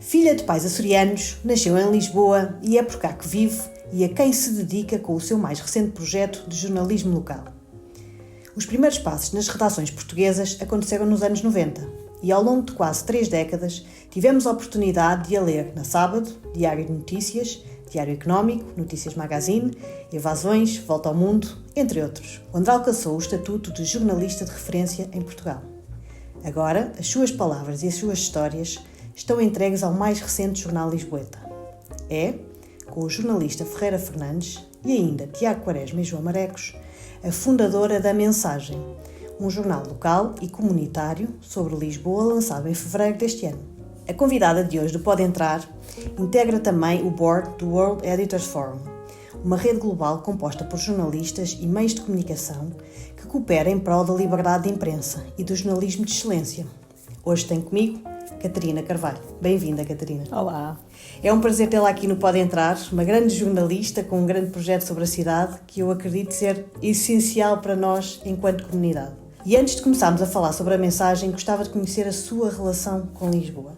Filha de pais açorianos, nasceu em Lisboa e é por cá que vive e a quem se dedica com o seu mais recente projeto de jornalismo local. Os primeiros passos nas redações portuguesas aconteceram nos anos 90 e ao longo de quase 3 décadas tivemos a oportunidade de a ler na Sábado, Diário de Notícias, Diário Económico, Notícias Magazine, Evasões, Volta ao Mundo, entre outros, onde alcançou o estatuto de jornalista de referência em Portugal. Agora, as suas palavras e as suas histórias estão entregues ao mais recente jornal lisboeta. É, com o jornalista Ferreira Fernandes e ainda Tiago Quaresma e João Marecos, a fundadora da Mensagem, um jornal local e comunitário sobre Lisboa lançado em fevereiro deste ano. A convidada de hoje do Pode Entrar integra também o board do World Editors Forum, uma rede global composta por jornalistas e meios de comunicação que coopera em prol da liberdade de imprensa e do jornalismo de excelência. Hoje tem comigo Catarina Carvalho. Bem-vinda, Catarina. Olá. É um prazer tê-la aqui no Pode Entrar, uma grande jornalista com um grande projeto sobre a cidade que eu acredito ser essencial para nós enquanto comunidade. E antes de começarmos a falar sobre a Mensagem, gostava de conhecer a sua relação com Lisboa.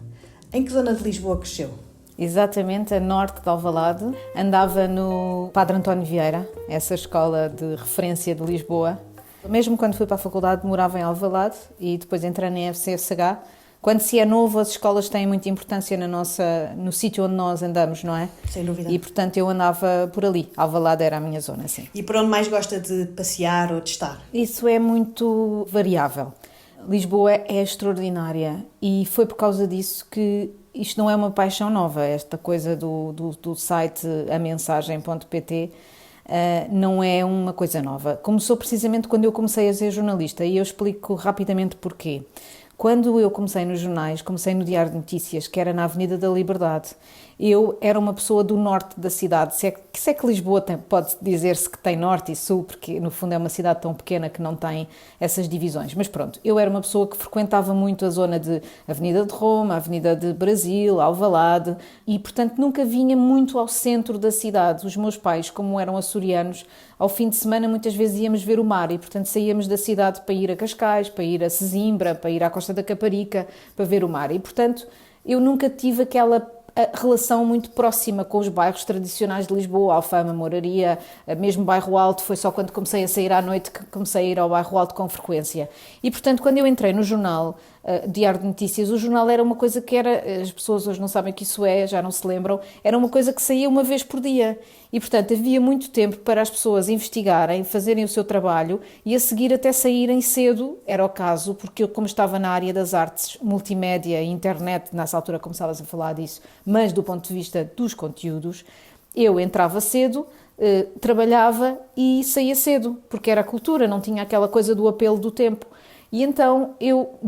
Em que zona de Lisboa cresceu? Exatamente, a norte de Alvalade. Andava no Padre António Vieira, essa escola de referência de Lisboa. Mesmo quando fui para a faculdade, morava em Alvalade e depois entrei na FCSH. Quando se é novo, as escolas têm muita importância no sítio onde nós andamos, não é? Sem dúvida. E, portanto, eu andava por ali. Alvalade era a minha zona, sim. E por onde mais gosta de passear ou de estar? Isso é muito variável. Lisboa é extraordinária e foi por causa disso que isto não é uma paixão nova. Esta coisa do site amensagem.pt não é uma coisa nova. Começou precisamente quando eu comecei a ser jornalista e eu explico rapidamente porquê. Quando eu comecei nos jornais, comecei no Diário de Notícias, que era na Avenida da Liberdade. Eu era uma pessoa do norte da cidade. Se é que Lisboa pode dizer-se que tem norte e sul, porque no fundo é uma cidade tão pequena que não tem essas divisões. Mas pronto, eu era uma pessoa que frequentava muito a zona de Avenida de Roma, Avenida de Brasil, Alvalade, e portanto nunca vinha muito ao centro da cidade. Os meus pais, como eram açorianos, ao fim de semana muitas vezes íamos ver o mar e portanto saíamos da cidade para ir a Cascais, para ir a Sesimbra, para ir à Costa da Caparica, para ver o mar. E portanto eu nunca tive aquela relação muito próxima com os bairros tradicionais de Lisboa, Alfama, Moraria, mesmo Bairro Alto. Foi só quando comecei a sair à noite que comecei a ir ao Bairro Alto com frequência. E, portanto, quando eu entrei no jornal Diário de Notícias, o jornal era uma coisa que as pessoas hoje não sabem o que isso é, já não se lembram, era uma coisa que saía uma vez por dia. E, portanto, havia muito tempo para as pessoas investigarem, fazerem o seu trabalho e a seguir até saírem cedo, era o caso, porque eu, como estava na área das artes, multimédia e internet, nessa altura começavas a falar disso, mas do ponto de vista dos conteúdos, eu entrava cedo, trabalhava e saía cedo, porque era cultura, não tinha aquela coisa do apelo do tempo. E então eu,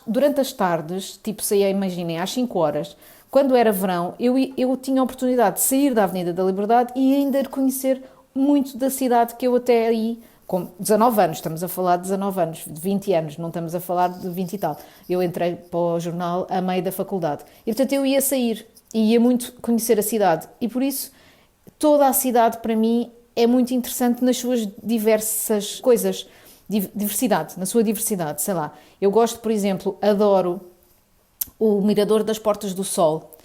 durante as tardes, tipo saía, imaginem, às 5 horas, quando era verão, eu tinha a oportunidade de sair da Avenida da Liberdade e ainda de conhecer muito da cidade que eu até aí, com 19 anos, estamos a falar de 19 anos, de 20 anos, não estamos a falar de 20 e tal. Eu entrei para o jornal a meio da faculdade. E portanto eu ia sair e ia muito conhecer a cidade. E por isso toda a cidade para mim é muito interessante nas suas diversas coisas. Diversidade, na sua diversidade, sei lá. Eu gosto, por exemplo, adoro o Mirador das Portas do Sol,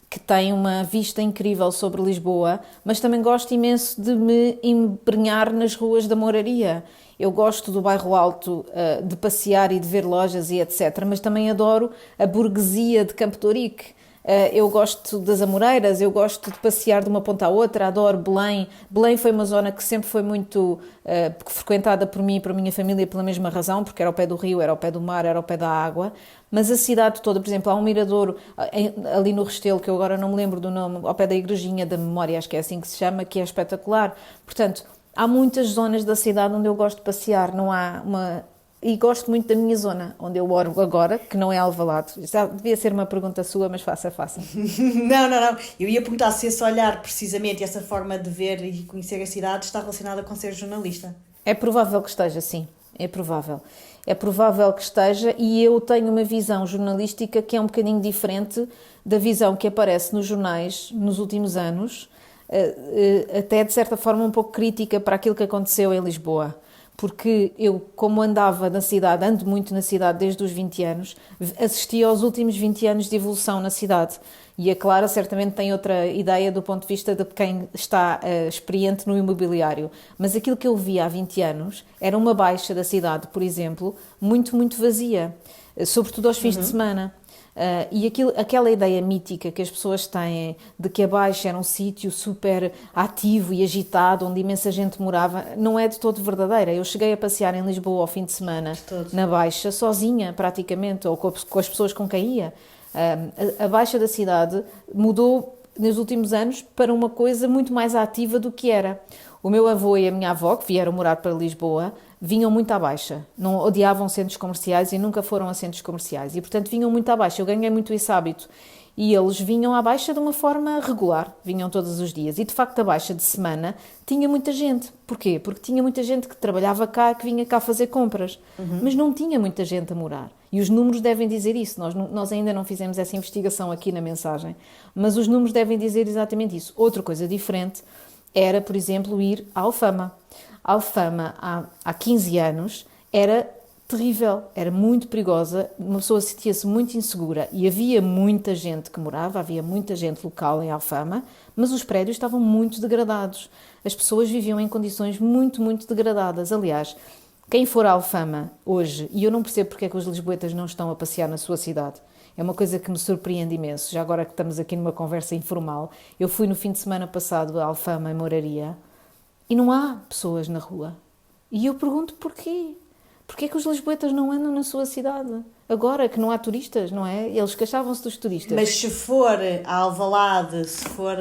que tem uma vista incrível sobre Lisboa, mas também gosto imenso de me embrenhar nas ruas da Moraria. Eu gosto do Bairro Alto, de passear e de ver lojas e etc., mas também adoro a burguesia de Campo de Ourique. Eu gosto das Amoreiras, eu gosto de passear de uma ponta à outra, adoro Belém. Belém foi uma zona que sempre foi muito frequentada por mim e por minha família pela mesma razão, porque era ao pé do rio, era ao pé do mar, era ao pé da água. Mas a cidade toda, por exemplo, há um miradouro ali no Restelo, que eu agora não me lembro do nome, ao pé da Igrejinha da Memória, acho que é assim que se chama, que é espetacular. Portanto, há muitas zonas da cidade onde eu gosto de passear, não há uma... E gosto muito da minha zona, onde eu moro agora, que não é Alvalade. Já devia ser uma pergunta sua, mas faça. Não. Eu ia perguntar se esse olhar, precisamente, essa forma de ver e conhecer a cidade está relacionada com ser jornalista. É provável que esteja, sim. É provável. É provável que esteja, e eu tenho uma visão jornalística que é um bocadinho diferente da visão que aparece nos jornais nos últimos anos, até de certa forma um pouco crítica para aquilo que aconteceu em Lisboa. porque eu, como andava na cidade, ando muito na cidade desde os 20 anos, assisti aos últimos 20 anos de evolução na cidade. E a Clara certamente tem outra ideia do ponto de vista de quem está experiente no imobiliário. Mas aquilo que eu vi há 20 anos era uma baixa da cidade, por exemplo, muito, muito vazia, sobretudo aos fins de semana. E aquela ideia mítica que as pessoas têm de que a Baixa era um sítio super ativo e agitado, onde imensa gente morava, não é de todo verdadeira. Eu cheguei a passear em Lisboa ao fim de semana, na Baixa, sozinha praticamente, ou com as pessoas com quem ia. A Baixa da cidade mudou nos últimos anos para uma coisa muito mais ativa do que era. O meu avô e a minha avó, que vieram morar para Lisboa, vinham muito à Baixa. Não odiavam centros comerciais e nunca foram a centros comerciais. E, portanto, vinham muito à Baixa. Eu ganhei muito esse hábito. E eles vinham à Baixa de uma forma regular. Vinham todos os dias. E, de facto, a Baixa de semana tinha muita gente. Porquê? Porque tinha muita gente que trabalhava cá, que vinha cá fazer compras. Mas não tinha muita gente a morar. E os números devem dizer isso. Nós ainda não fizemos essa investigação aqui na mensagem. Mas os números devem dizer exatamente isso. Outra coisa diferente era, por exemplo, ir à Alfama. A Alfama, há 15 anos, era terrível, era muito perigosa, uma pessoa sentia-se muito insegura e havia muita gente que morava, havia muita gente local em Alfama, mas os prédios estavam muito degradados. As pessoas viviam em condições muito, muito degradadas. Aliás, quem for à Alfama hoje, e eu não percebo porque é que os lisboetas não estão a passear na sua cidade, é uma coisa que me surpreende imenso. Já agora que estamos aqui numa conversa informal, eu fui no fim de semana passado à Alfama, em Moraria, e não há pessoas na rua. E eu pergunto porquê? Porquê é que os lisboetas não andam na sua cidade? Agora que não há turistas, não é? Eles queixavam-se dos turistas. Mas se for a Alvalade, se for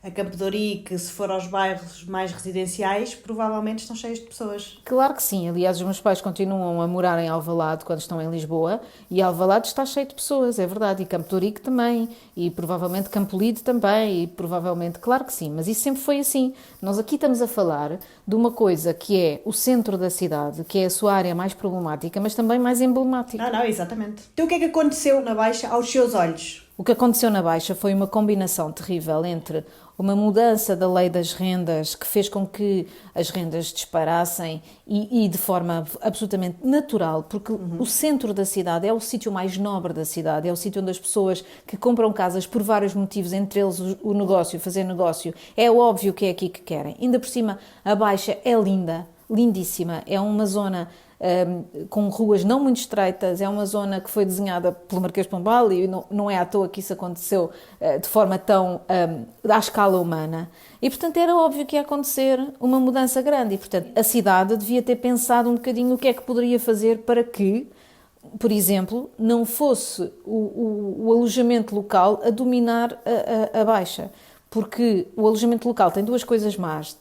a Campo de Ourique, se for aos bairros mais residenciais, provavelmente estão cheios de pessoas. Claro que sim. Aliás, os meus pais continuam a morar em Alvalade quando estão em Lisboa e Alvalade está cheio de pessoas, é verdade. E Campo de Ourique também. E provavelmente Campolide também. E provavelmente, claro que sim. Mas isso sempre foi assim. Nós aqui estamos a falar de uma coisa que é o centro da cidade, que é a sua área mais problemática, mas também mais emblemática. Não, exatamente. Então o que é que aconteceu na Baixa aos seus olhos? O que aconteceu na Baixa foi uma combinação terrível entre uma mudança da lei das rendas que fez com que as rendas disparassem e de forma absolutamente natural, porque o centro da cidade é o sítio mais nobre da cidade, é o sítio onde as pessoas que compram casas por vários motivos, entre eles o negócio, fazer negócio, é óbvio que é aqui que querem. Ainda por cima, a Baixa é linda, lindíssima, é uma zona com ruas não muito estreitas, é uma zona que foi desenhada pelo Marquês de Pombal e não é à toa que isso aconteceu de forma tão à escala humana. E, portanto, era óbvio que ia acontecer uma mudança grande e, portanto, a cidade devia ter pensado um bocadinho o que é que poderia fazer para que, por exemplo, não fosse o alojamento local a dominar a Baixa. Porque o alojamento local tem duas coisas más.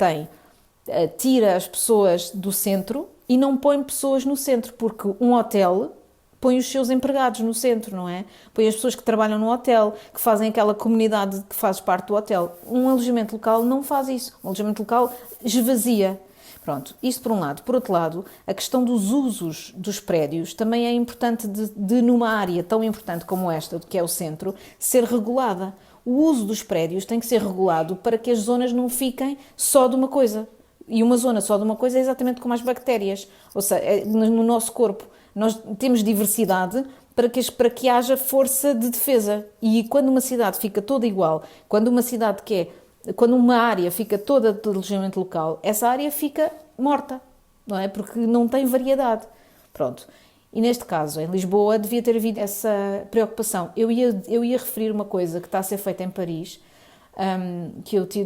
Tira as pessoas do centro e não põe pessoas no centro, porque um hotel põe os seus empregados no centro, não é? Põe as pessoas que trabalham no hotel, que fazem aquela comunidade que faz parte do hotel. Um alojamento local não faz isso. Um alojamento local esvazia. Pronto, isto por um lado. Por outro lado, a questão dos usos dos prédios também é importante de numa área tão importante como esta, que é o centro, ser regulada. O uso dos prédios tem que ser regulado para que as zonas não fiquem só de uma coisa. E uma zona só de uma coisa é exatamente como as bactérias. Ou seja, no nosso corpo nós temos diversidade para que haja força de defesa. E quando uma cidade fica toda igual, quando uma área fica toda de alojamento local, essa área fica morta, não é? Porque não tem variedade. Pronto. E neste caso, em Lisboa, devia ter havido essa preocupação. Eu ia referir uma coisa que está a ser feita em Paris,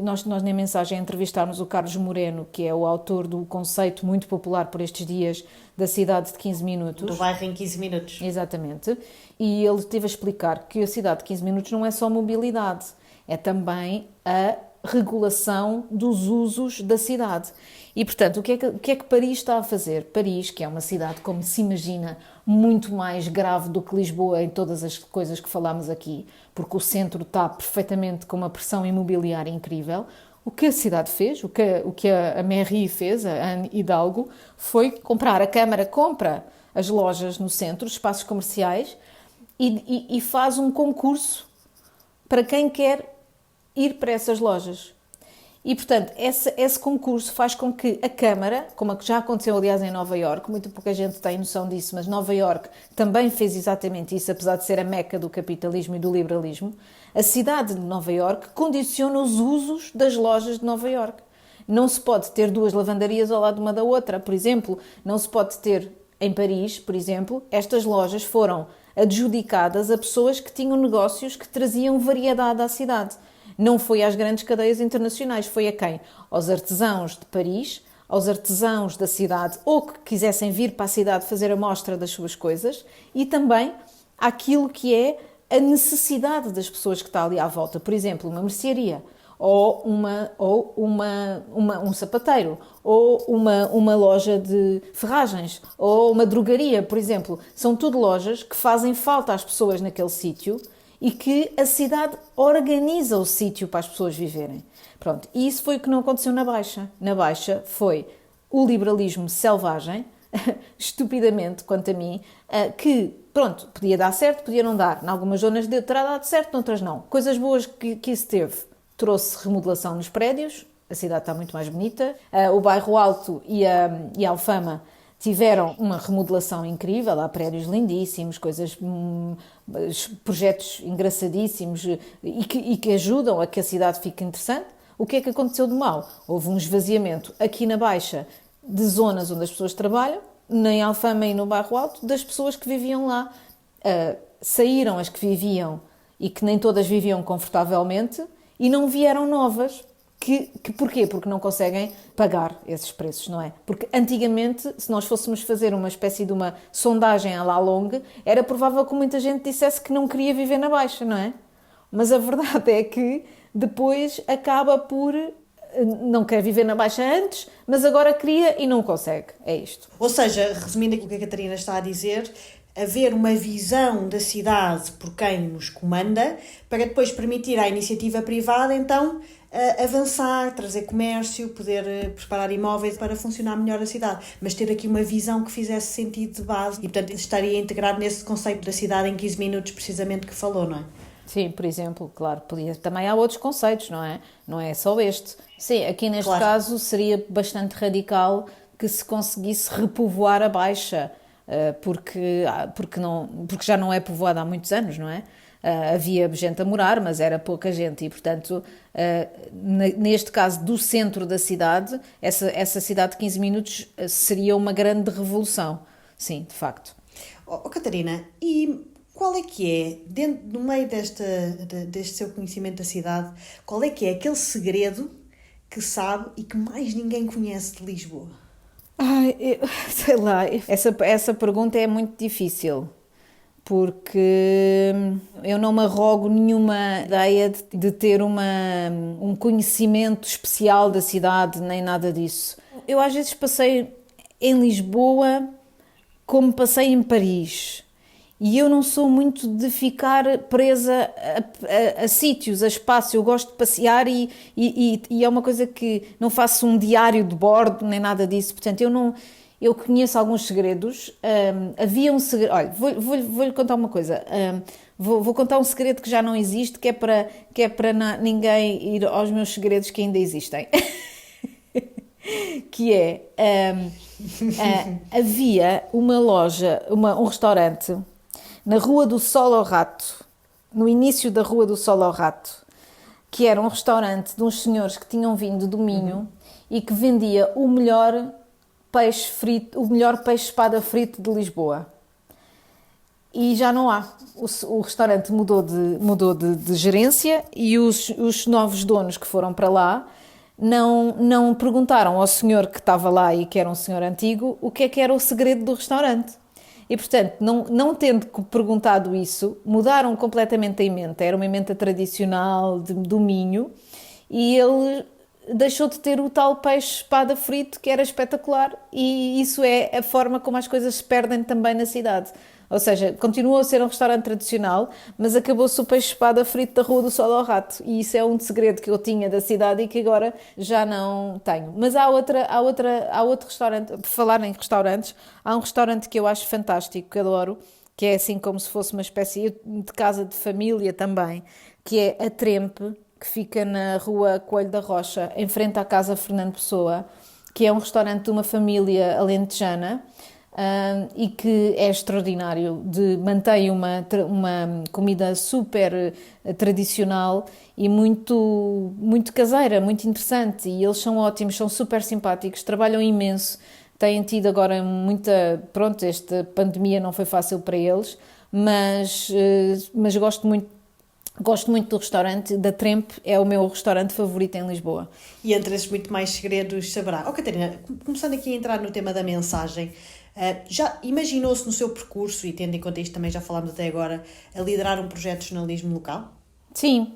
nós na mensagem entrevistámos o Carlos Moreno, que é o autor do conceito muito popular por estes dias da cidade de 15 minutos. Do bairro em 15 minutos. Exatamente. E ele esteve a explicar que a cidade de 15 minutos não é só mobilidade, é também a regulação dos usos da cidade. E, portanto, o que é que Paris está a fazer? Paris, que é uma cidade, como se imagina, muito mais grave do que Lisboa em todas as coisas que falámos aqui, porque o centro está perfeitamente com uma pressão imobiliária incrível. O que a cidade fez, o que a mairie fez, a Anne Hidalgo, foi comprar, a Câmara compra as lojas no centro, os espaços comerciais, e faz um concurso para quem quer ir para essas lojas. E, portanto, esse concurso faz com que a Câmara, como já aconteceu, aliás, em Nova Iorque, muito pouca gente tem noção disso, mas Nova Iorque também fez exatamente isso, apesar de ser a meca do capitalismo e do liberalismo, a cidade de Nova Iorque condiciona os usos das lojas de Nova Iorque. Não se pode ter duas lavandarias ao lado uma da outra, por exemplo. Não se pode ter, em Paris, por exemplo, estas lojas foram adjudicadas a pessoas que tinham negócios que traziam variedade à cidade. Não foi às grandes cadeias internacionais, foi a quem? Aos artesãos de Paris, aos artesãos da cidade, ou que quisessem vir para a cidade fazer a mostra das suas coisas, e também àquilo que é a necessidade das pessoas que está ali à volta. Por exemplo, uma mercearia, ou um sapateiro, ou uma loja de ferragens, ou uma drogaria, por exemplo. São tudo lojas que fazem falta às pessoas naquele sítio e que a cidade organiza o sítio para as pessoas viverem. Pronto, e isso foi o que não aconteceu na Baixa. Na Baixa foi o liberalismo selvagem, estupidamente, quanto a mim, que, pronto, podia dar certo, podia não dar. Em algumas zonas terá dado certo, noutras não. Coisas boas que isso teve. Trouxe remodelação nos prédios, a cidade está muito mais bonita. O Bairro Alto e a Alfama tiveram uma remodelação incrível, há prédios lindíssimos, projetos engraçadíssimos e que ajudam a que a cidade fique interessante. O que é que aconteceu de mal? Houve um esvaziamento aqui na Baixa de zonas onde as pessoas trabalham, em Alfama e no Bairro Alto, das pessoas que viviam lá. Saíram as que viviam e que nem todas viviam confortavelmente e não vieram novas. Porquê? Porque não conseguem pagar esses preços, não é? Porque antigamente, se nós fôssemos fazer uma espécie de uma sondagem à la longue, era provável que muita gente dissesse que não queria viver na Baixa, não é? Mas a verdade é que depois acaba por não quer viver na Baixa antes, mas agora queria e não consegue. É isto. Ou seja, resumindo aquilo que a Catarina está a dizer, haver uma visão da cidade por quem nos comanda, para depois permitir à iniciativa privada, então, avançar, trazer comércio, poder preparar imóveis para funcionar melhor a cidade. Mas ter aqui uma visão que fizesse sentido de base e, portanto, estaria integrado nesse conceito da cidade em 15 minutos, precisamente, que falou, não é? Sim, por exemplo, claro, também há outros conceitos, não é? Não é só este. Sim, aqui neste caso seria bastante radical que se conseguisse repovoar a Baixa, porque já não é povoada há muitos anos, não é? Havia gente a morar, mas era pouca gente e, portanto, neste caso do centro da cidade, essa cidade de 15 minutos seria uma grande revolução. Sim, de facto. Catarina, e qual é que é, no meio deste seu conhecimento da cidade, qual é que é aquele segredo que sabe e que mais ninguém conhece de Lisboa? Sei lá, essa pergunta é muito difícil, porque eu não me arrogo nenhuma ideia de ter um conhecimento especial da cidade, nem nada disso. Eu às vezes passei em Lisboa como passei em Paris. E eu não sou muito de ficar presa a sítios, a espaços. Eu gosto de passear e é uma coisa que não faço um diário de bordo, nem nada disso. Portanto, eu conheço alguns segredos. Havia um segredo... Olha, vou-lhe contar uma coisa. Vou contar um segredo que já não existe, que é para ninguém ir aos meus segredos que ainda existem. Que é... havia uma loja, um restaurante... na Rua do Sol ao Rato, no início da Rua do Sol ao Rato, que era um restaurante de uns senhores que tinham vindo do Minho e que vendia o melhor peixe frito, o melhor peixe espada frito de Lisboa. E já não há. O restaurante mudou de gerência e os novos donos que foram para lá não perguntaram ao senhor que estava lá e que era um senhor antigo o que era o segredo do restaurante. E, portanto, não tendo perguntado isso, mudaram completamente a emenda. Era uma emenda tradicional do Minho e ele deixou de ter o tal peixe espada frito que era espetacular e isso é a forma como as coisas se perdem também na cidade. Ou seja, continuou a ser um restaurante tradicional, mas acabou-se o peixe espada frito da Rua do Sol ao Rato. E isso é um segredo que eu tinha da cidade e que agora já não tenho. Mas há outro restaurante, por falar em restaurantes, há um restaurante que eu acho fantástico, que adoro, que é assim como se fosse uma espécie de casa de família também, que é a Trempe, que fica na rua Coelho da Rocha, em frente à Casa Fernando Pessoa, que é um restaurante de uma família alentejana, e que é extraordinário, mantém uma comida super tradicional e muito, muito caseira, muito interessante, e eles são ótimos, são super simpáticos, trabalham imenso, têm tido agora pronto, esta pandemia não foi fácil para eles, mas gosto muito do restaurante, da Trempe, é o meu restaurante favorito em Lisboa. E entre esses muito mais segredos saberá. Catarina, começando aqui a entrar no tema da mensagem, já imaginou-se no seu percurso, e tendo em conta isto também já falámos até agora, a liderar um projeto de jornalismo local? Sim,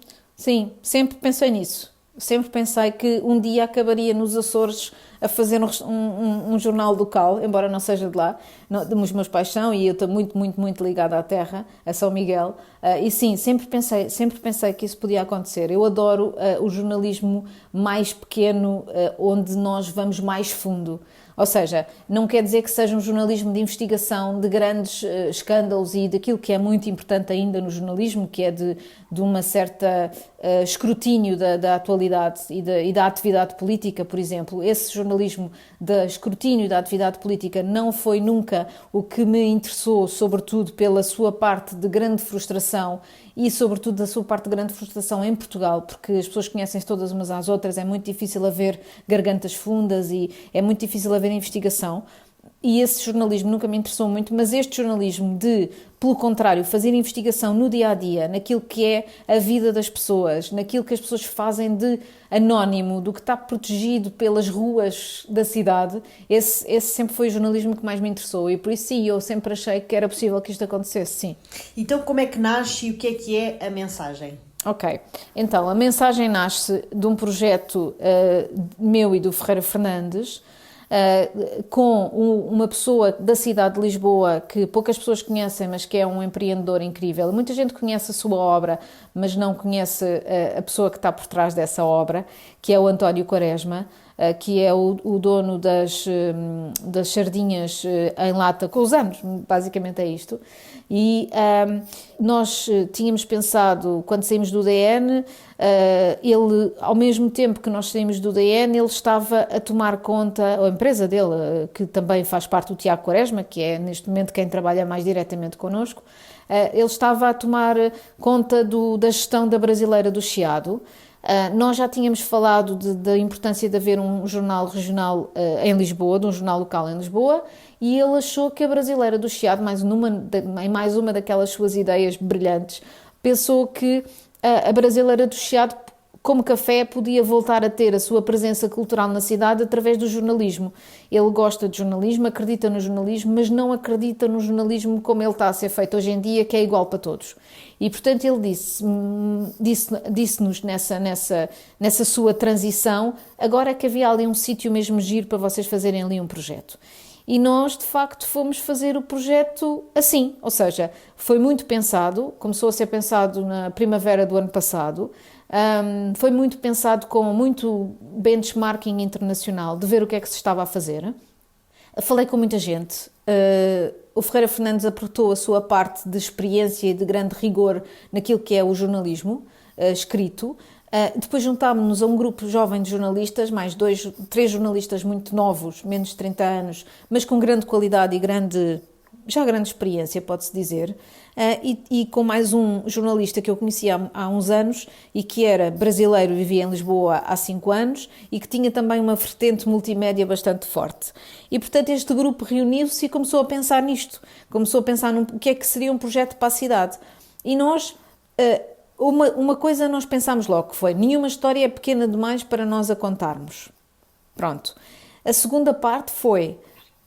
sempre pensei nisso. Sempre pensei que um dia acabaria nos Açores a fazer um jornal local, embora não seja de lá. Os meus pais são, e eu estou muito, muito, muito ligada à terra, a São Miguel. E sim, sempre pensei que isso podia acontecer. Eu adoro o jornalismo mais pequeno, onde nós vamos mais fundo. Ou seja, não quer dizer que seja um jornalismo de investigação de grandes escândalos e daquilo que é muito importante ainda no jornalismo, que é de uma certa escrutínio da atualidade e da atividade política, por exemplo. Esse jornalismo de escrutínio da atividade política não foi nunca o que me interessou, sobretudo pela sua parte de grande frustração e sobretudo da sua parte de grande frustração em Portugal, porque as pessoas conhecem-se todas umas às outras, é muito difícil haver gargantas fundas e é muito difícil haver investigação. E esse jornalismo nunca me interessou muito, mas este jornalismo pelo contrário, fazer investigação no dia-a-dia, naquilo que é a vida das pessoas, naquilo que as pessoas fazem de anónimo, do que está protegido pelas ruas da cidade, esse sempre foi o jornalismo que mais me interessou, e por isso sim, eu sempre achei que era possível que isto acontecesse, sim. Então como é que nasce e o que é a mensagem? Ok, então a mensagem nasce de um projeto meu e do Ferreira Fernandes, com uma pessoa da cidade de Lisboa que poucas pessoas conhecem, mas que é um empreendedor incrível. Muita gente conhece a sua obra, mas não conhece a pessoa que está por trás dessa obra, que é o António Quaresma, que é o dono das sardinhas em lata com os anos, basicamente é isto. E nós tínhamos pensado, quando saímos do DN, ele, ao mesmo tempo que nós saímos do DN, ele estava a tomar conta, a empresa dele, que também faz parte do Tiago Quaresma, que é neste momento quem trabalha mais diretamente connosco, ele estava a tomar conta da gestão da Brasileira do Chiado. Nós já tínhamos falado da importância de haver um jornal regional em Lisboa, de um jornal local em Lisboa, e ele achou que a Brasileira do Chiado, em mais uma daquelas suas ideias brilhantes, pensou que a Brasileira do Chiado, como café, podia voltar a ter a sua presença cultural na cidade através do jornalismo. Ele gosta de jornalismo, acredita no jornalismo, mas não acredita no jornalismo como ele está a ser feito hoje em dia, que é igual para todos. E, portanto, ele disse-nos nessa sua transição, agora é que havia ali um sítio mesmo giro para vocês fazerem ali um projeto. E nós, de facto, fomos fazer o projeto assim, ou seja, foi muito pensado, começou a ser pensado na primavera do ano passado, foi muito pensado com muito benchmarking internacional, de ver o que é que se estava a fazer. Falei com muita gente, o Ferreira Fernandes aportou a sua parte de experiência e de grande rigor naquilo que é o jornalismo escrito. Depois juntámos-nos a um grupo jovem de jornalistas, mais 3 jornalistas muito novos, menos de 30 anos, mas com grande qualidade e grande experiência, pode-se dizer, e com mais um jornalista que eu conhecia há uns anos e que era brasileiro, vivia em Lisboa há 5 anos e que tinha também uma vertente multimédia bastante forte. E, portanto, este grupo reuniu-se e começou a pensar nisto, começou a pensar no que é que seria um projeto para a cidade. E nós... Uma coisa nós pensámos logo, que foi: nenhuma história é pequena demais para nós a contarmos. Pronto. A segunda parte foi: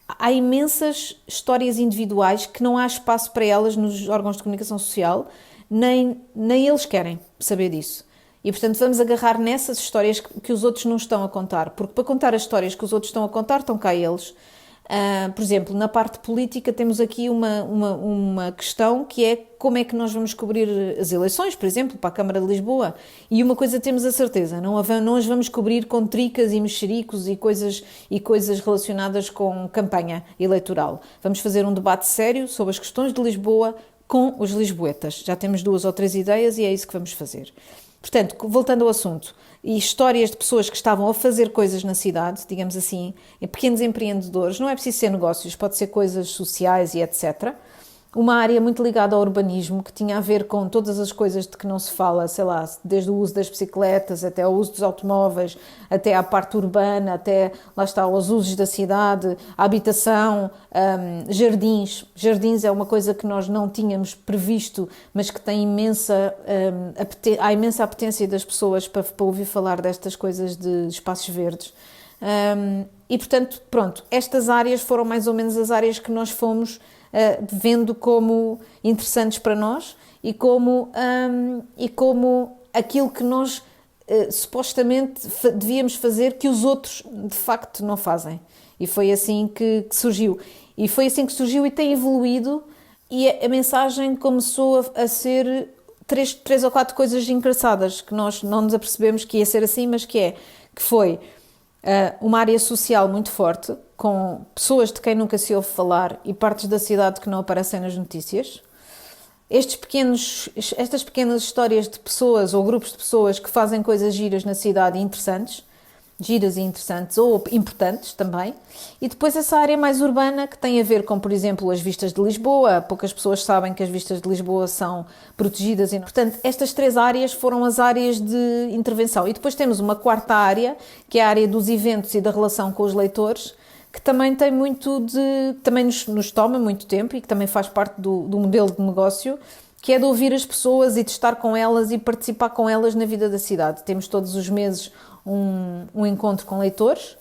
há imensas histórias individuais que não há espaço para elas nos órgãos de comunicação social, nem eles querem saber disso. E, portanto, vamos agarrar nessas histórias que os outros não estão a contar, porque para contar as histórias que os outros estão a contar, estão cá eles. Por exemplo, na parte política temos aqui uma questão que é como é que nós vamos cobrir as eleições, por exemplo, para a Câmara de Lisboa. E uma coisa temos a certeza, não as vamos cobrir com tricas e mexericos e coisas relacionadas com campanha eleitoral. Vamos fazer um debate sério sobre as questões de Lisboa com os lisboetas. Já temos 2 ou 3 ideias e é isso que vamos fazer. Portanto, voltando ao assunto, e histórias de pessoas que estavam a fazer coisas na cidade, digamos assim, pequenos empreendedores, não é preciso ser negócios, pode ser coisas sociais e etc. Uma área muito ligada ao urbanismo, que tinha a ver com todas as coisas de que não se fala, sei lá, desde o uso das bicicletas, até ao uso dos automóveis, até à parte urbana, até, lá está, aos usos da cidade, a habitação, jardins. Jardins é uma coisa que nós não tínhamos previsto, mas que tem há imensa apetência das pessoas para ouvir falar destas coisas de espaços verdes. E, portanto, pronto, estas áreas foram mais ou menos as áreas que nós fomos vendo como interessantes para nós e como aquilo que nós supostamente devíamos fazer que os outros de facto não fazem. E foi assim que surgiu. E foi assim que surgiu e tem evoluído, e a mensagem começou a ser três ou quatro coisas engraçadas que nós não nos apercebemos que ia ser assim, mas que foi uma área social muito forte, com pessoas de quem nunca se ouve falar e partes da cidade que não aparecem nas notícias. Estas pequenas histórias de pessoas ou grupos de pessoas que fazem coisas giras na cidade giras e interessantes ou importantes também. E depois essa área mais urbana que tem a ver com, por exemplo, as vistas de Lisboa. Poucas pessoas sabem que as vistas de Lisboa são protegidas. Portanto, estas três áreas foram as áreas de intervenção. E depois temos uma quarta área, que é a área dos eventos e da relação com os leitores, que também tem também nos toma muito tempo e que também faz parte do modelo de negócio, que é de ouvir as pessoas e de estar com elas e participar com elas na vida da cidade. Temos todos os meses um encontro com leitores,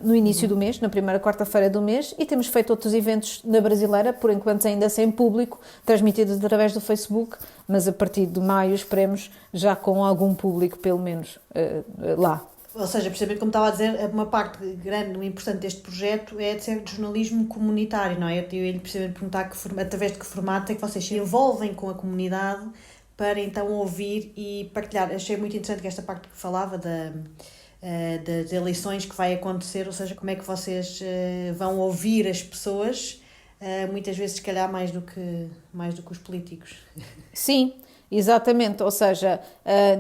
no início do mês, na primeira quarta-feira do mês, e temos feito outros eventos na Brasileira, por enquanto ainda sem público, transmitidos através do Facebook, mas a partir de maio esperemos já com algum público, pelo menos, lá. Ou seja, precisamente como estava a dizer, uma parte grande e importante deste projeto é de ser de jornalismo comunitário, não é? Eu ia precisamente perguntar através de que formato é que vocês se envolvem com a comunidade para então ouvir e partilhar. Achei muito interessante que esta parte que falava das eleições que vai acontecer, ou seja, como é que vocês vão ouvir as pessoas, muitas vezes se calhar mais do que os políticos. Sim, exatamente, ou seja,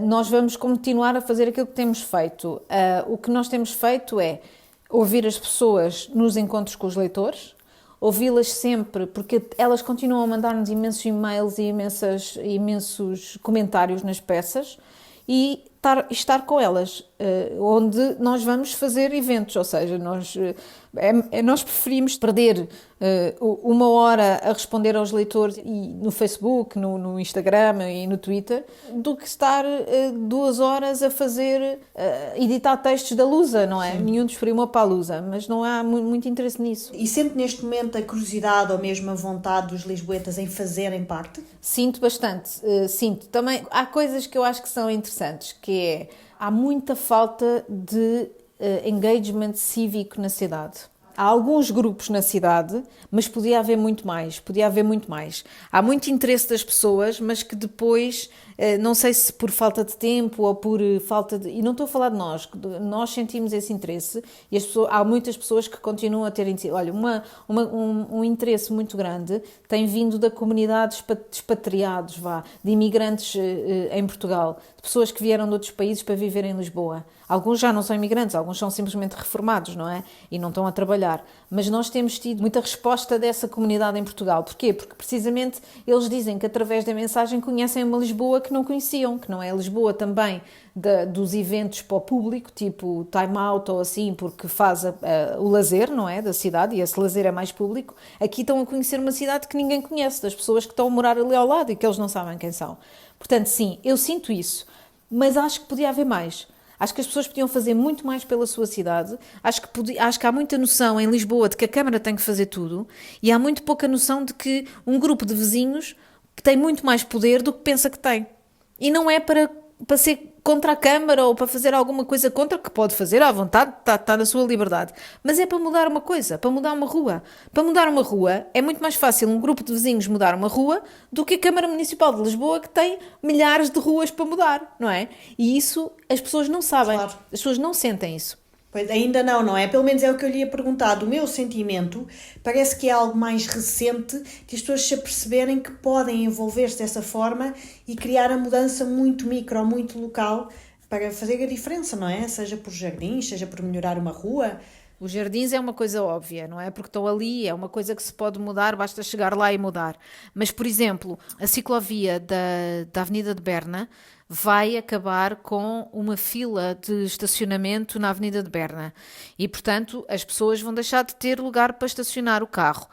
nós vamos continuar a fazer aquilo que temos feito. O que nós temos feito é ouvir as pessoas nos encontros com os leitores, ouvi-las sempre, porque elas continuam a mandar-nos imensos e-mails e imensos comentários nas peças, e estar com elas, onde nós vamos fazer eventos, ou seja, nós preferimos perder uma hora a responder aos leitores no Facebook, no Instagram e no Twitter, do que estar 2 horas a fazer, editar textos da Lusa, não é? Sim. Nenhum desprimor para a Lusa, mas não há muito interesse nisso. E sente neste momento a curiosidade ou mesmo a vontade dos lisboetas em fazerem parte? Sinto bastante, sinto. Também há coisas que eu acho que são interessantes, que há muita falta de engagement cívico na cidade. Há alguns grupos na cidade, mas podia haver muito mais. Há muito interesse das pessoas, mas que depois, não sei se por falta de tempo ou por falta de... E não estou a falar de nós sentimos esse interesse e há muitas pessoas que continuam a ter interesse. Olha, um interesse muito grande tem vindo da comunidade de expatriados, de imigrantes em Portugal, de pessoas que vieram de outros países para viver em Lisboa. Alguns já não são imigrantes, alguns são simplesmente reformados, não é? E não estão a trabalhar. Mas nós temos tido muita resposta dessa comunidade em Portugal. Porquê? Porque precisamente eles dizem que através da mensagem conhecem uma Lisboa que não conheciam, que não é a Lisboa também dos eventos para o público, tipo time out ou assim, porque faz o lazer, não é? Da cidade, e esse lazer é mais público. Aqui estão a conhecer uma cidade que ninguém conhece, das pessoas que estão a morar ali ao lado e que eles não sabem quem são. Portanto, sim, eu sinto isso, mas acho que podia haver mais. Acho que as pessoas podiam fazer muito mais pela sua cidade. Acho que há muita noção em Lisboa de que a Câmara tem que fazer tudo, e há muito pouca noção de que um grupo de vizinhos que tem muito mais poder do que pensa que tem. E não é para ser contra a Câmara ou para fazer alguma coisa contra, que pode fazer à vontade, está na sua liberdade. Mas é para mudar uma coisa, para mudar uma rua. Para mudar uma rua é muito mais fácil um grupo de vizinhos mudar uma rua do que a Câmara Municipal de Lisboa, que tem milhares de ruas para mudar, não é? E isso as pessoas não sabem, claro. As pessoas não sentem isso. Pois, ainda não, não é? Pelo menos é o que eu lhe ia perguntar. Do meu sentimento, parece que é algo mais recente de as pessoas se aperceberem que podem envolver-se dessa forma e criar a mudança muito micro, muito local para fazer a diferença, não é? Seja por jardins, seja por melhorar uma rua. Os jardins é uma coisa óbvia, não é? Porque estão ali, é uma coisa que se pode mudar, basta chegar lá e mudar. Mas, por exemplo, a ciclovia da Avenida de Berna vai acabar com uma fila de estacionamento na Avenida de Berna. E, portanto, as pessoas vão deixar de ter lugar para estacionar o carro.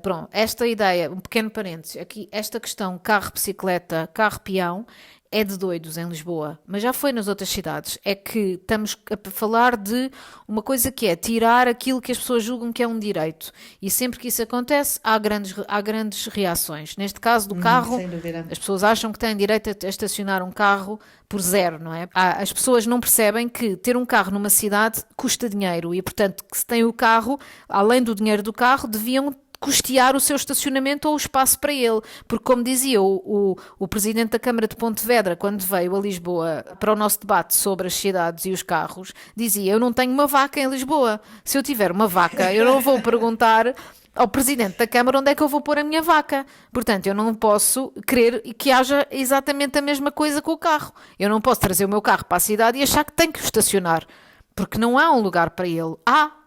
Pronto, esta ideia, um pequeno parênteses, aqui, esta questão carro-bicicleta, carro-peão, é de doidos em Lisboa, mas já foi nas outras cidades. É que estamos a falar de uma coisa que é tirar aquilo que as pessoas julgam que é um direito. E sempre que isso acontece, há grandes reações. Neste caso do carro, sem dúvida. as pessoas acham que têm direito a estacionar um carro por zero, não é? As pessoas não percebem que ter um carro numa cidade custa dinheiro e, portanto, que se tem o carro, além do dinheiro do carro, deviam custear o seu estacionamento ou o espaço para ele, porque como dizia o presidente da Câmara de Pontevedra quando veio a Lisboa para o nosso debate sobre as cidades e os carros, dizia, eu não tenho uma vaca em Lisboa, se eu tiver uma vaca eu não vou perguntar ao presidente da Câmara onde é que eu vou pôr a minha vaca, portanto eu não posso querer que haja exatamente a mesma coisa com o carro, eu não posso trazer o meu carro para a cidade e achar que tenho que o estacionar, porque não há um lugar para ele,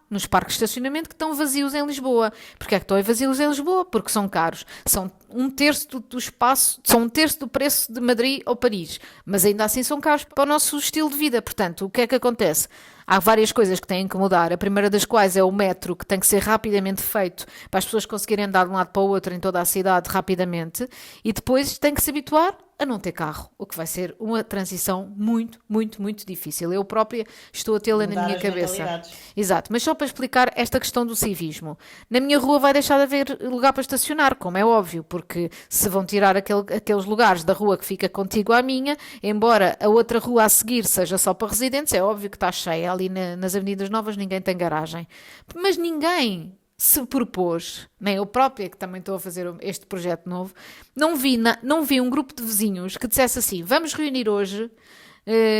nos parques de estacionamento que estão vazios em Lisboa. Porquê é que estão vazios em Lisboa? Porque são caros. São um terço do espaço, são um terço do preço de Madrid ou Paris. Mas ainda assim são caros para o nosso estilo de vida. Portanto, o que é que acontece? Há várias coisas que têm que mudar. A primeira das quais é o metro, que tem que ser rapidamente feito para as pessoas conseguirem andar de um lado para o outro em toda a cidade rapidamente. E depois tem que se habituar a não ter carro, o que vai ser uma transição muito, muito, muito difícil. Eu própria estou a tê-la na minha cabeça. Exato, mas só para explicar esta questão do civismo. Na minha rua vai deixar de haver lugar para estacionar, como é óbvio, porque se vão tirar aqueles lugares da rua que fica contígua à minha, embora a outra rua a seguir seja só para residentes, é óbvio que está cheia. Ali nas Avenidas Novas ninguém tem garagem. Mas ninguém se propôs, nem eu própria, que também estou a fazer este projeto novo, não vi um grupo de vizinhos que dissesse assim, vamos reunir hoje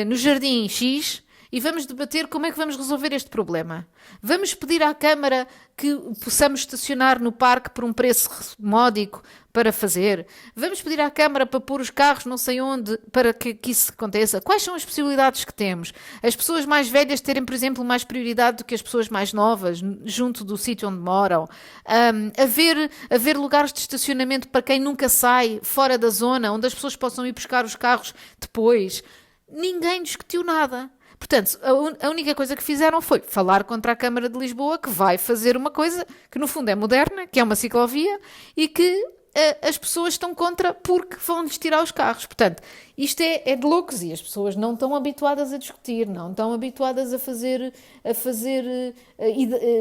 no Jardim X e vamos debater como é que vamos resolver este problema. Vamos pedir à Câmara que possamos estacionar no parque por um preço módico para fazer. Vamos pedir à Câmara para pôr os carros não sei onde para que isso aconteça. Quais são as possibilidades que temos? As pessoas mais velhas terem, por exemplo, mais prioridade do que as pessoas mais novas, junto do sítio onde moram. Haver lugares de estacionamento para quem nunca sai, fora da zona, onde as pessoas possam ir buscar os carros depois. Ninguém discutiu nada. Portanto, a única coisa que fizeram foi falar contra a Câmara de Lisboa, que vai fazer uma coisa que no fundo é moderna, que é uma ciclovia, e que as pessoas estão contra porque vão-lhes tirar os carros. Portanto, isto é de loucos e as pessoas não estão habituadas a discutir, não estão habituadas a fazer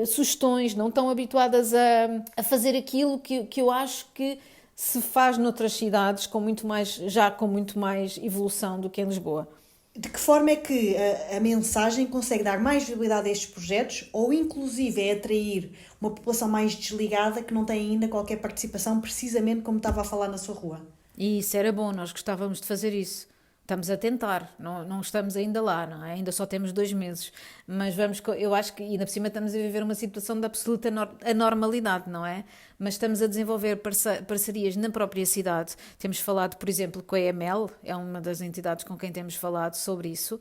sugestões, não estão habituadas a fazer aquilo que eu acho que se faz noutras cidades com muito mais evolução do que em Lisboa. De que forma é que a mensagem consegue dar mais visibilidade a estes projetos ou inclusive é atrair uma população mais desligada que não tem ainda qualquer participação, precisamente como estava a falar na sua rua? E isso era bom, nós gostávamos de fazer isso. Estamos a tentar, não estamos ainda lá, não é? Ainda só temos 2 meses, mas eu acho que ainda por cima estamos a viver uma situação de absoluta anormalidade, não é? Mas estamos a desenvolver parcerias na própria cidade. Temos falado, por exemplo, com a EML, é uma das entidades com quem temos falado sobre isso.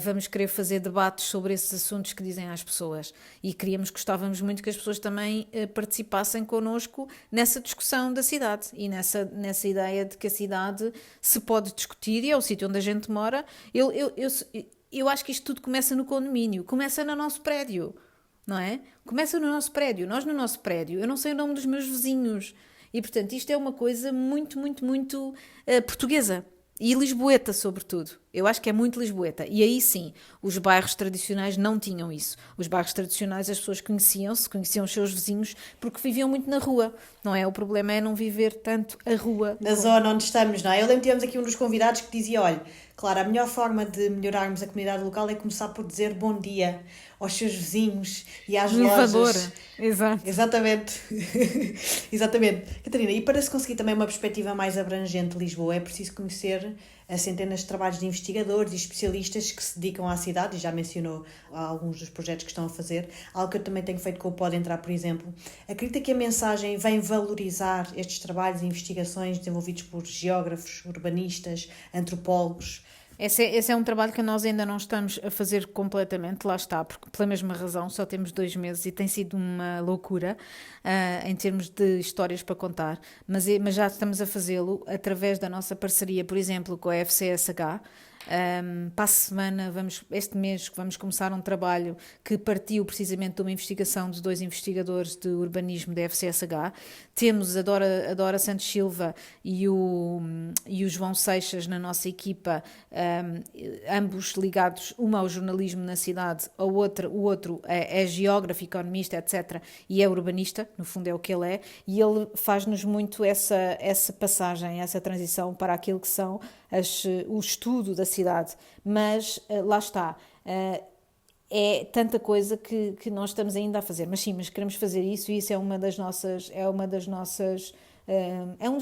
Vamos querer fazer debates sobre esses assuntos que dizem às pessoas e gostávamos muito que as pessoas também participassem connosco nessa discussão da cidade e nessa ideia de que a cidade se pode discutir e é o sítio onde a gente mora. Eu acho que isto tudo começa no condomínio, começa no nosso prédio. Não é? Começa no nosso prédio. Nós no nosso prédio, eu não sei o nome dos meus vizinhos. E, portanto, isto é uma coisa muito, muito, muito portuguesa. E lisboeta, sobretudo. Eu acho que é muito lisboeta. E aí sim, os bairros tradicionais não tinham isso. Os bairros tradicionais, as pessoas conheciam os seus vizinhos porque viviam muito na rua. Não é? O problema é não viver tanto a rua. Na zona onde estamos, não é? Eu lembro que tivemos aqui um dos convidados que dizia, olha, claro, a melhor forma de melhorarmos a comunidade local é começar por dizer bom dia aos seus vizinhos e às lojas. Exato. Exatamente. Exatamente. Catarina, e para se conseguir também uma perspectiva mais abrangente de Lisboa, é preciso conhecer a centenas de trabalhos de investigadores e especialistas que se dedicam à cidade, e já mencionou alguns dos projetos que estão a fazer. Algo que eu também tenho feito com o Pode Entrar, por exemplo. Acredita que a mensagem vem valorizar estes trabalhos e investigações desenvolvidos por geógrafos, urbanistas, antropólogos? Esse é um trabalho que nós ainda não estamos a fazer completamente, lá está, porque pela mesma razão só temos 2 meses e tem sido uma loucura em termos de histórias para contar, mas já estamos a fazê-lo através da nossa parceria, por exemplo, com a FCSH. Para a semana, este mês, vamos começar um trabalho que partiu precisamente de uma investigação de 2 investigadores de urbanismo da FCSH. Temos a Dora Santos Silva e o João Seixas na nossa equipa, ambos ligados, uma ao jornalismo na cidade, o outro é geógrafo, economista, etc. e é urbanista, no fundo é o que ele é, e ele faz-nos muito essa passagem, essa transição para aquilo que são o estudo da cidade, mas lá está, é tanta coisa que nós estamos ainda a fazer, mas queremos fazer isso e isso é um dos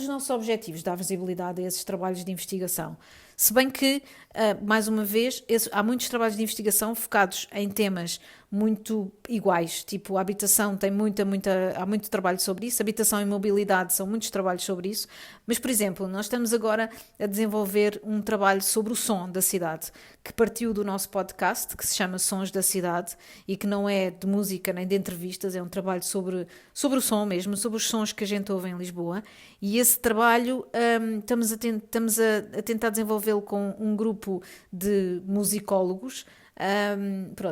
nossos objetivos, dar visibilidade a esses trabalhos de investigação. Se bem que, mais uma vez, há muitos trabalhos de investigação focados em temas muito iguais, tipo a habitação há muito trabalho sobre isso, habitação e mobilidade são muitos trabalhos sobre isso, mas, por exemplo, nós estamos agora a desenvolver um trabalho sobre o som da cidade, que partiu do nosso podcast, que se chama Sons da Cidade, e que não é de música nem de entrevistas, é um trabalho sobre o som mesmo, sobre os sons que a gente ouve em Lisboa, e esse trabalho estamos a tentar desenvolvê-lo com um grupo de musicólogos.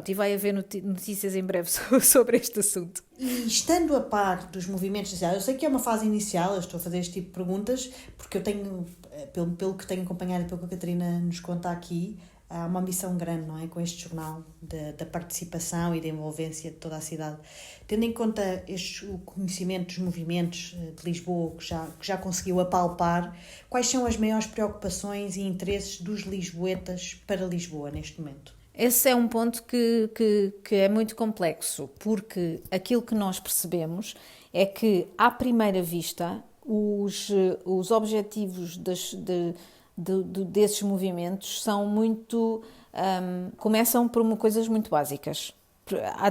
E vai haver notícias em breve sobre este assunto. E estando a par dos movimentos sociais, eu sei que é uma fase inicial, eu estou a fazer este tipo de perguntas, porque eu tenho, pelo que tenho acompanhado e pelo que a Catarina nos conta aqui, há uma ambição grande, não é, com este jornal, da participação e da envolvência de toda a cidade. Tendo em conta o conhecimento dos movimentos de Lisboa, que já conseguiu apalpar, quais são as maiores preocupações e interesses dos lisboetas para Lisboa neste momento? Esse é um ponto que é muito complexo, porque aquilo que nós percebemos é que, à primeira vista, os objetivos desses movimentos são muito... começam por coisas muito básicas. Há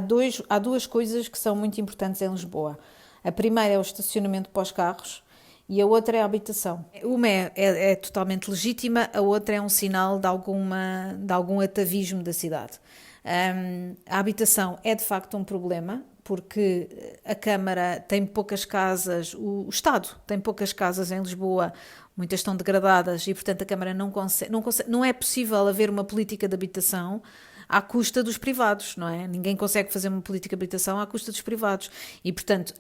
duas coisas que são muito importantes em Lisboa. A primeira é o estacionamento para os carros, e a outra é a habitação. Uma é totalmente legítima, a outra é um sinal de algum atavismo da cidade. A habitação é de facto um problema, porque a Câmara tem poucas casas, o Estado tem poucas casas em Lisboa, muitas estão degradadas e, portanto, a Câmara não é possível haver uma política de habitação à custa dos privados, não é? Ninguém consegue fazer uma política de habitação à custa dos privados. E, portanto,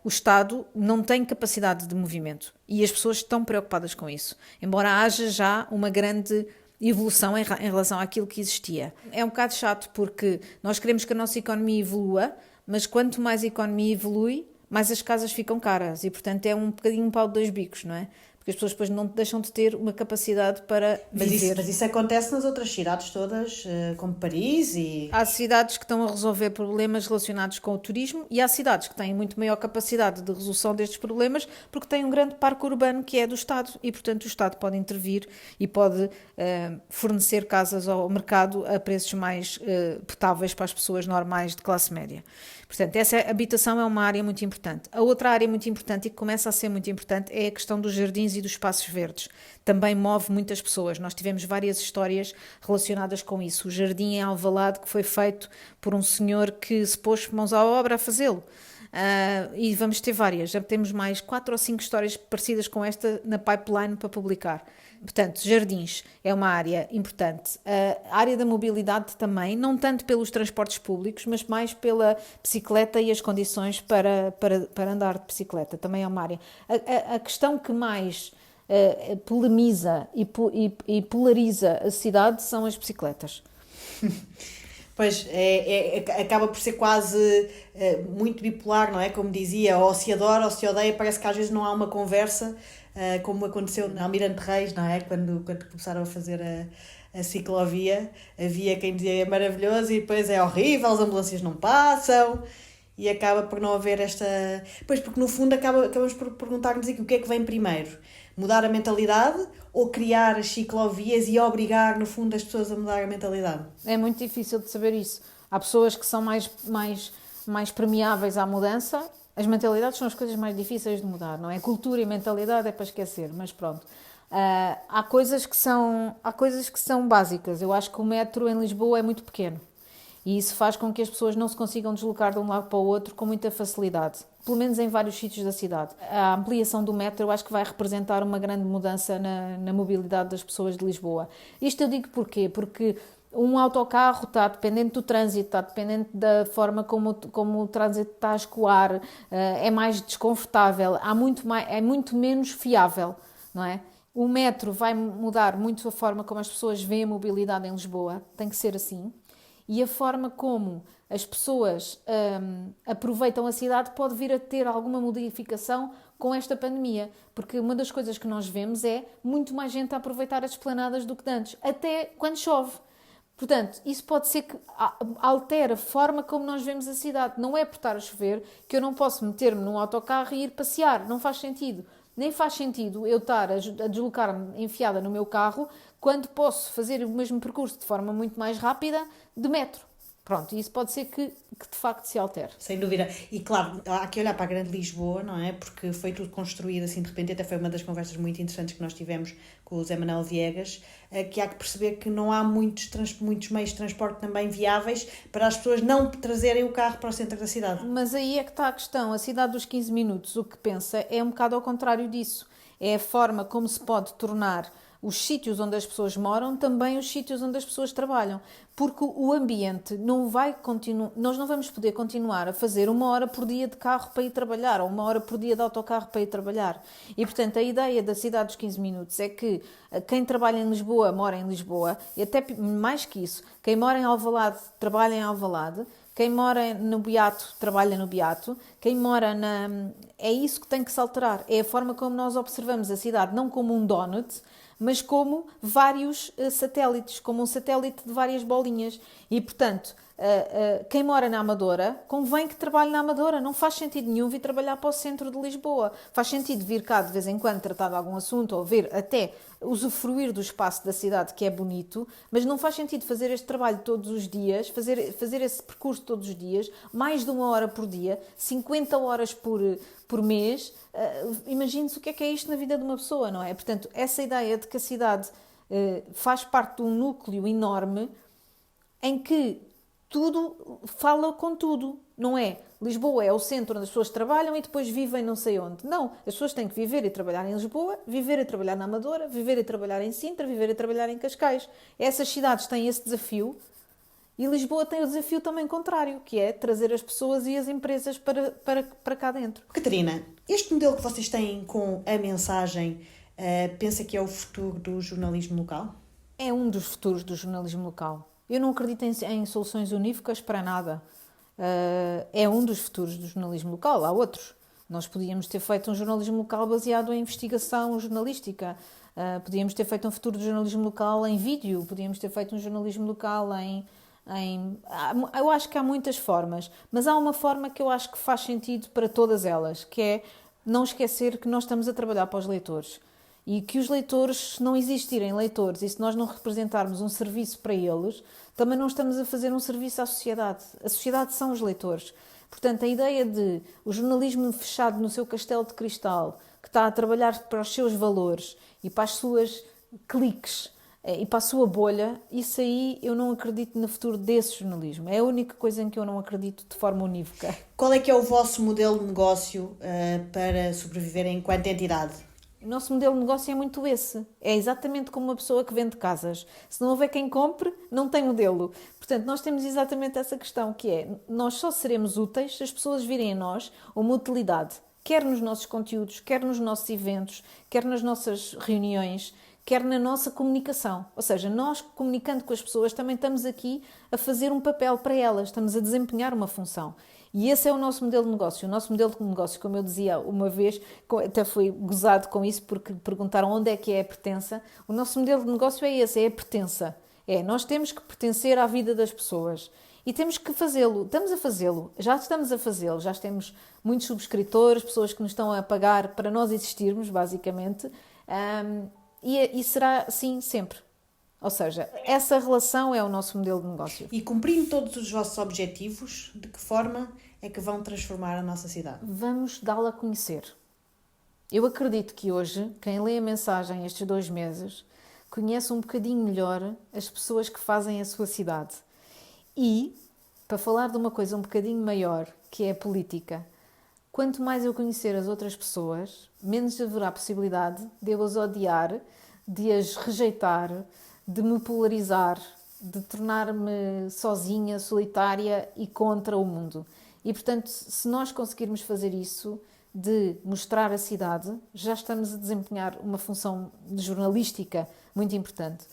o Estado não tem capacidade de movimento. E as pessoas estão preocupadas com isso. Embora haja já uma grande evolução em relação àquilo que existia. É um bocado chato porque nós queremos que a nossa economia evolua, mas quanto mais a economia evolui, mais as casas ficam caras. E, portanto, é um bocadinho um pau de 2 bicos, não é? Porque as pessoas depois não deixam de ter uma capacidade para viver. Mas isso acontece nas outras cidades todas, como Paris e... Há cidades que estão a resolver problemas relacionados com o turismo e há cidades que têm muito maior capacidade de resolução destes problemas porque têm um grande parque urbano que é do Estado e, portanto, o Estado pode intervir e pode fornecer casas ao mercado a preços mais potáveis para as pessoas normais de classe média. Portanto, essa habitação é uma área muito importante. A outra área muito importante e que começa a ser muito importante é a questão dos jardins e dos espaços verdes. Também move muitas pessoas. Nós tivemos várias histórias relacionadas com isso. O jardim em Alvalade que foi feito por um senhor que se pôs mãos à obra a fazê-lo. E vamos ter várias. Já temos mais 4 ou 5 histórias parecidas com esta na pipeline para publicar. Portanto, jardins é uma área importante. A área da mobilidade também, não tanto pelos transportes públicos, mas mais pela bicicleta e as condições para andar de bicicleta. Também é uma área. A questão que mais polemiza e polariza a cidade são as bicicletas. Pois, acaba por ser quase muito bipolar, não é? Como dizia, ou se adora ou se odeia, parece que às vezes não há uma conversa, como aconteceu na Almirante Reis, não é? Quando começaram a fazer a ciclovia, havia quem dizia é maravilhoso e depois é horrível, as ambulâncias não passam, e acaba por não haver esta... Pois, porque no fundo acabamos por perguntar-nos aqui o que é que vem primeiro. Mudar a mentalidade ou criar as ciclovias e obrigar, no fundo, as pessoas a mudar a mentalidade? É muito difícil de saber isso. Há pessoas que são mais permeáveis à mudança. As mentalidades são as coisas mais difíceis de mudar, não é? Cultura e mentalidade é para esquecer, mas pronto. Há coisas que são básicas. Eu acho que o metro em Lisboa é muito pequeno. E isso faz com que as pessoas não se consigam deslocar de um lado para o outro com muita facilidade. Pelo menos em vários sítios da cidade. A ampliação do metro eu acho que vai representar uma grande mudança na mobilidade das pessoas de Lisboa. Isto eu digo porquê? Porque um autocarro está dependente do trânsito, está dependente da forma como o trânsito está a escoar, é mais desconfortável, é muito menos fiável, não é? O metro vai mudar muito a forma como as pessoas veem a mobilidade em Lisboa, tem que ser assim. E a forma como as pessoas aproveitam a cidade pode vir a ter alguma modificação com esta pandemia. Porque uma das coisas que nós vemos é muito mais gente a aproveitar as esplanadas do que antes, até quando chove. Portanto, isso pode ser que altere a forma como nós vemos a cidade. Não é por estar a chover que eu não posso meter-me num autocarro e ir passear. Não faz sentido. Nem faz sentido eu estar a deslocar-me enfiada no meu carro quando posso fazer o mesmo percurso de forma muito mais rápida de metro. Pronto, isso pode ser que de facto se altere. Sem dúvida. E claro, há que olhar para a grande Lisboa, não é? Porque foi tudo construído assim de repente, até foi uma das conversas muito interessantes que nós tivemos com o Zé Manuel Viegas, que há que perceber que não há muitos meios de transporte também viáveis para as pessoas não trazerem o carro para o centro da cidade. Mas aí é que está a questão. A cidade dos 15 minutos, o que pensa é um bocado ao contrário disso. É a forma como se pode tornar os sítios onde as pessoas moram também os sítios onde as pessoas trabalham. Porque o ambiente não vai continuar... Nós não vamos poder continuar a fazer 1 hora por dia de carro para ir trabalhar ou 1 hora por dia de autocarro para ir trabalhar. E, portanto, a ideia da cidade dos 15 minutos é que quem trabalha em Lisboa, mora em Lisboa, e até mais que isso, quem mora em Alvalade, trabalha em Alvalade, quem mora no Beato, trabalha no Beato, quem mora na... É isso que tem que se alterar. É a forma como nós observamos a cidade, não como um donut, mas como vários satélites, como um satélite de várias bolinhas. E, portanto, quem mora na Amadora, convém que trabalhe na Amadora. Não faz sentido nenhum vir trabalhar para o centro de Lisboa. Faz sentido vir cá de vez em quando tratar de algum assunto ou vir até usufruir do espaço da cidade, que é bonito, mas não faz sentido fazer este trabalho todos os dias, fazer esse percurso todos os dias, mais de 1 hora por dia, 50 horas por mês. Imagine-se o que é isto na vida de uma pessoa, não é? Portanto, essa ideia de que a cidade faz parte de um núcleo enorme em que tudo fala com tudo, não é? Lisboa é o centro onde as pessoas trabalham e depois vivem não sei onde. Não, as pessoas têm que viver e trabalhar em Lisboa, viver e trabalhar na Amadora, viver e trabalhar em Sintra, viver e trabalhar em Cascais. Essas cidades têm esse desafio e Lisboa tem o desafio também contrário, que é trazer as pessoas e as empresas para cá dentro. Catarina, este modelo que vocês têm com a mensagem, pensa que é o futuro do jornalismo local? É um dos futuros do jornalismo local. Eu não acredito em soluções unívocas para nada. É um dos futuros do jornalismo local. Há outros. Nós podíamos ter feito um jornalismo local baseado em investigação jornalística. Podíamos ter feito um futuro do jornalismo local em vídeo. Podíamos ter feito um jornalismo local eu acho que há muitas formas, mas há uma forma que eu acho que faz sentido para todas elas, que é não esquecer que nós estamos a trabalhar para os leitores. E que os leitores, se não existirem leitores e se nós não representarmos um serviço para eles, também não estamos a fazer um serviço à sociedade. A sociedade são os leitores. Portanto, a ideia de o jornalismo fechado no seu castelo de cristal, que está a trabalhar para os seus valores e para as suas cliques e para a sua bolha, isso aí eu não acredito no futuro desse jornalismo. É a única coisa em que eu não acredito de forma unívoca. Qual é que é o vosso modelo de negócio para sobreviver enquanto entidade? O nosso modelo de negócio é muito esse. É exatamente como uma pessoa que vende casas. Se não houver quem compre, não tem modelo. Portanto, nós temos exatamente essa questão, que é, nós só seremos úteis se as pessoas virem a nós uma utilidade. Quer nos nossos conteúdos, quer nos nossos eventos, quer nas nossas reuniões, quer na nossa comunicação. Ou seja, nós comunicando com as pessoas também estamos aqui a fazer um papel para elas, estamos a desempenhar uma função. E esse é o nosso modelo de negócio. O nosso modelo de negócio, como eu dizia uma vez, até fui gozado com isso porque perguntaram onde é que é a pertença. O nosso modelo de negócio é esse, é a pertença. Nós temos que pertencer à vida das pessoas. E temos que fazê-lo, estamos a fazê-lo, já temos muitos subscritores, pessoas que nos estão a pagar para nós existirmos, basicamente, e será assim sempre. Ou seja, essa relação é o nosso modelo de negócio. E cumprindo todos os vossos objetivos, de que forma é que vão transformar a nossa cidade? Vamos dá-la a conhecer. Eu acredito que hoje, quem lê a mensagem estes 2 meses, conhece um bocadinho melhor as pessoas que fazem a sua cidade. E, para falar de uma coisa um bocadinho maior, que é a política, quanto mais eu conhecer as outras pessoas, menos haverá possibilidade de eu as odiar, de as rejeitar, de me polarizar, de tornar-me sozinha, solitária e contra o mundo. E, portanto, se nós conseguirmos fazer isso, de mostrar a cidade, já estamos a desempenhar uma função jornalística muito importante.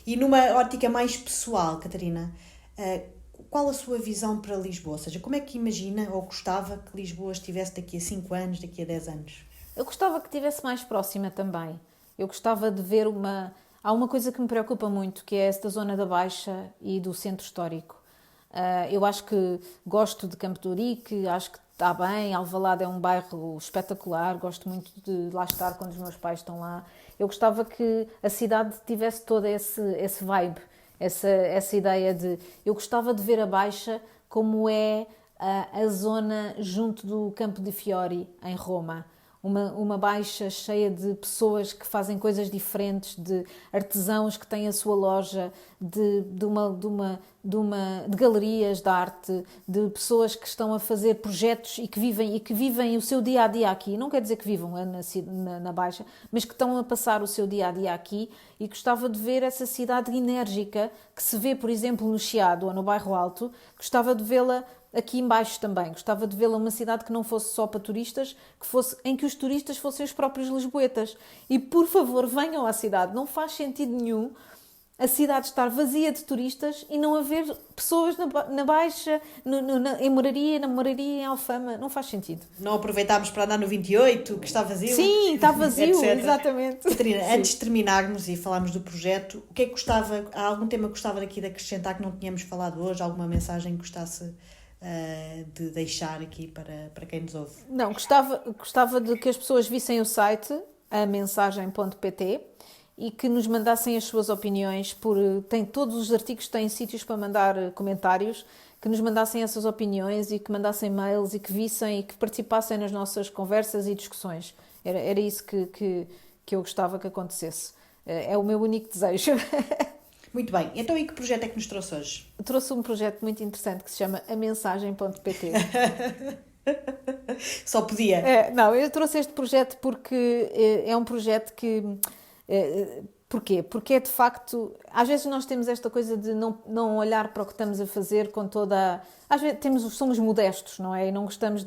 E numa ótica mais pessoal, Catarina, qual a sua visão para Lisboa? Ou seja, como é que imagina ou gostava que Lisboa estivesse daqui a 5 anos, daqui a 10 anos? Eu gostava que estivesse mais próxima também. Eu gostava de ver uma... Há uma coisa que me preocupa muito, que é esta zona da Baixa e do centro histórico. Eu acho que gosto de Campo de Ourique, acho que está bem, Alvalade é um bairro espetacular, gosto muito de lá estar quando os meus pais estão lá. Eu gostava que a cidade tivesse todo esse vibe, essa ideia de... Eu gostava de ver a Baixa como é a zona junto do Campo de Fiori, em Roma. Uma baixa cheia de pessoas que fazem coisas diferentes, de artesãos que têm a sua loja, de galerias de arte, de pessoas que estão a fazer projetos e que vivem o seu dia-a-dia aqui. Não quer dizer que vivam na Baixa, mas que estão a passar o seu dia-a-dia aqui, e gostava de ver essa cidade enérgica que se vê, por exemplo, no Chiado ou no Bairro Alto. Gostava de vê-la aqui embaixo também. Gostava de vê-la uma cidade que não fosse só para turistas, em que os turistas fossem os próprios lisboetas. E, por favor, venham à cidade. Não faz sentido nenhum a cidade estar vazia de turistas e não haver pessoas na Baixa, em Moraria, em Alfama. Não faz sentido. Não aproveitámos para andar no 28, que está vazio? Sim, está vazio, exatamente. Catarina, antes de terminarmos e falarmos do projeto, o que é que gostava, há algum tema que gostava daqui de acrescentar que não tínhamos falado hoje? Alguma mensagem que gostasse de deixar aqui para quem nos ouve? Não, gostava de que as pessoas vissem o site, a mensagem.pt, e que nos mandassem as suas opiniões. Tem todos os artigos, têm sítios para mandar comentários, que nos mandassem essas opiniões e que mandassem mails e que vissem e que participassem nas nossas conversas e discussões. Era isso que eu gostava que acontecesse. É o meu único desejo. Muito bem. Então, e que projeto é que nos trouxe hoje? Trouxe um projeto muito interessante que se chama amensagem.pt. Só podia. Eu trouxe este projeto porque é um projeto que... Porquê? Porque é de facto... Às vezes nós temos esta coisa de não olhar para o que estamos a fazer com toda... Às vezes somos modestos, não é? E não gostamos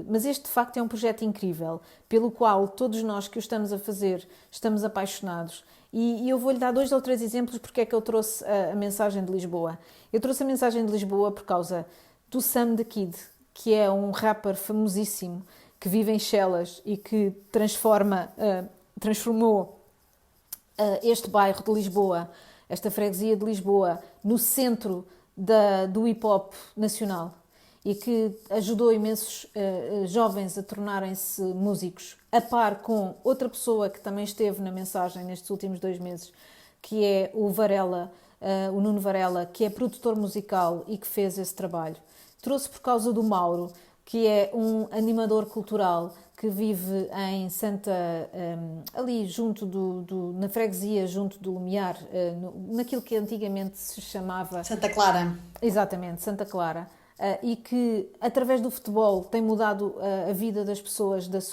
Mas este de facto é um projeto incrível, pelo qual todos nós que o estamos a fazer estamos apaixonados. E eu vou-lhe dar 2 ou 3 exemplos porque é que eu trouxe a mensagem de Lisboa. Eu trouxe a mensagem de Lisboa por causa do Sam the Kid, que é um rapper famosíssimo, que vive em Chelas e que transformou este bairro de Lisboa, esta freguesia de Lisboa, no centro do hip-hop nacional, e que ajudou imensos jovens a tornarem-se músicos, a par com outra pessoa que também esteve na mensagem nestes últimos 2 meses, que é o Varela, o Nuno Varela, que é produtor musical e que fez esse trabalho. Trouxe por causa do Mauro, que é um animador cultural que vive em ali junto na freguesia, junto do Lumiar, naquilo que antigamente se chamava... Santa Clara. Exatamente, Santa Clara. E que, através do futebol, tem mudado a vida das pessoas das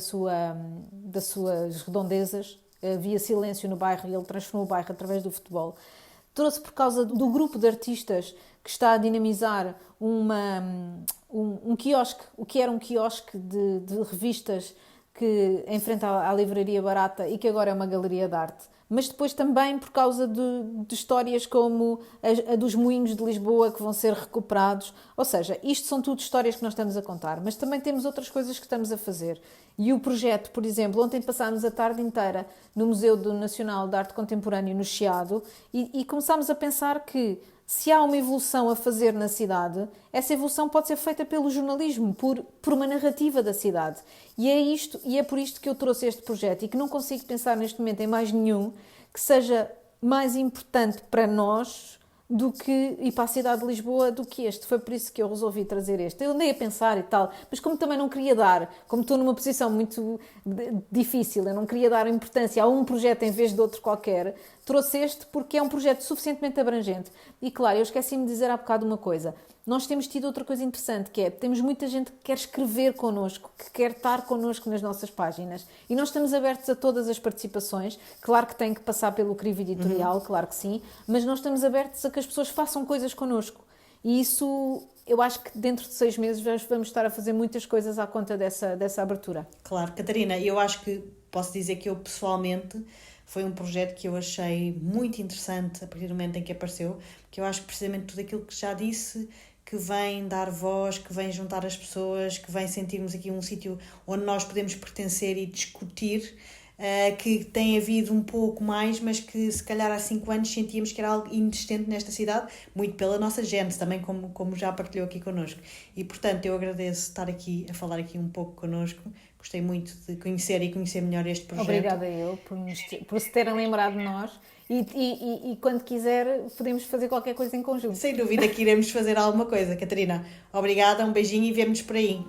suas redondezas. Havia silêncio no bairro e ele transformou o bairro através do futebol. Trouxe por causa do grupo de artistas que está a dinamizar um quiosque, o que era um quiosque de revistas que em frente à livraria barata e que agora é uma galeria de arte. Mas depois também por causa de histórias como a dos moinhos de Lisboa que vão ser recuperados. Ou seja, isto são tudo histórias que nós estamos a contar, mas também temos outras coisas que estamos a fazer. E o projeto, por exemplo, ontem passámos a tarde inteira no Museu Nacional de Arte Contemporânea no Chiado e começámos a pensar que se há uma evolução a fazer na cidade, essa evolução pode ser feita pelo jornalismo, por uma narrativa da cidade. E é por isto que eu trouxe este projeto e que não consigo pensar neste momento em mais nenhum que seja mais importante para nós e para a cidade de Lisboa do que este. Foi por isso que eu resolvi trazer este. Eu andei a pensar e tal, mas como também não queria como estou numa posição muito difícil, eu não queria dar importância a um projeto em vez de outro qualquer, trouxe este porque é um projeto suficientemente abrangente. E claro, eu esqueci-me de dizer há bocado uma coisa. Nós temos tido outra coisa interessante, que é, temos muita gente que quer escrever connosco, que quer estar connosco nas nossas páginas. E nós estamos abertos a todas as participações. Claro que tem que passar pelo crivo editorial, claro que sim, mas nós estamos abertos a que as pessoas façam coisas connosco. E isso, eu acho que dentro de 6 meses vamos estar a fazer muitas coisas à conta dessa abertura. Claro, Catarina, eu acho que posso dizer que eu pessoalmente foi um projeto que eu achei muito interessante a partir do momento em que apareceu, porque eu acho que precisamente tudo aquilo que já disse, que vem dar voz, que vem juntar as pessoas, que vem sentirmos aqui um sítio onde nós podemos pertencer e discutir, que tem havido um pouco mais, mas que se calhar há 5 anos sentíamos que era algo inexistente nesta cidade, muito pela nossa gente, também como já partilhou aqui connosco. E portanto eu agradeço estar aqui a falar aqui um pouco connosco, gostei muito de conhecer e conhecer melhor este projeto. Obrigada eu por se terem lembrado de nós e quando quiser podemos fazer qualquer coisa em conjunto. Sem dúvida que iremos fazer alguma coisa, Catarina. Obrigada, um beijinho e vemo-nos por aí.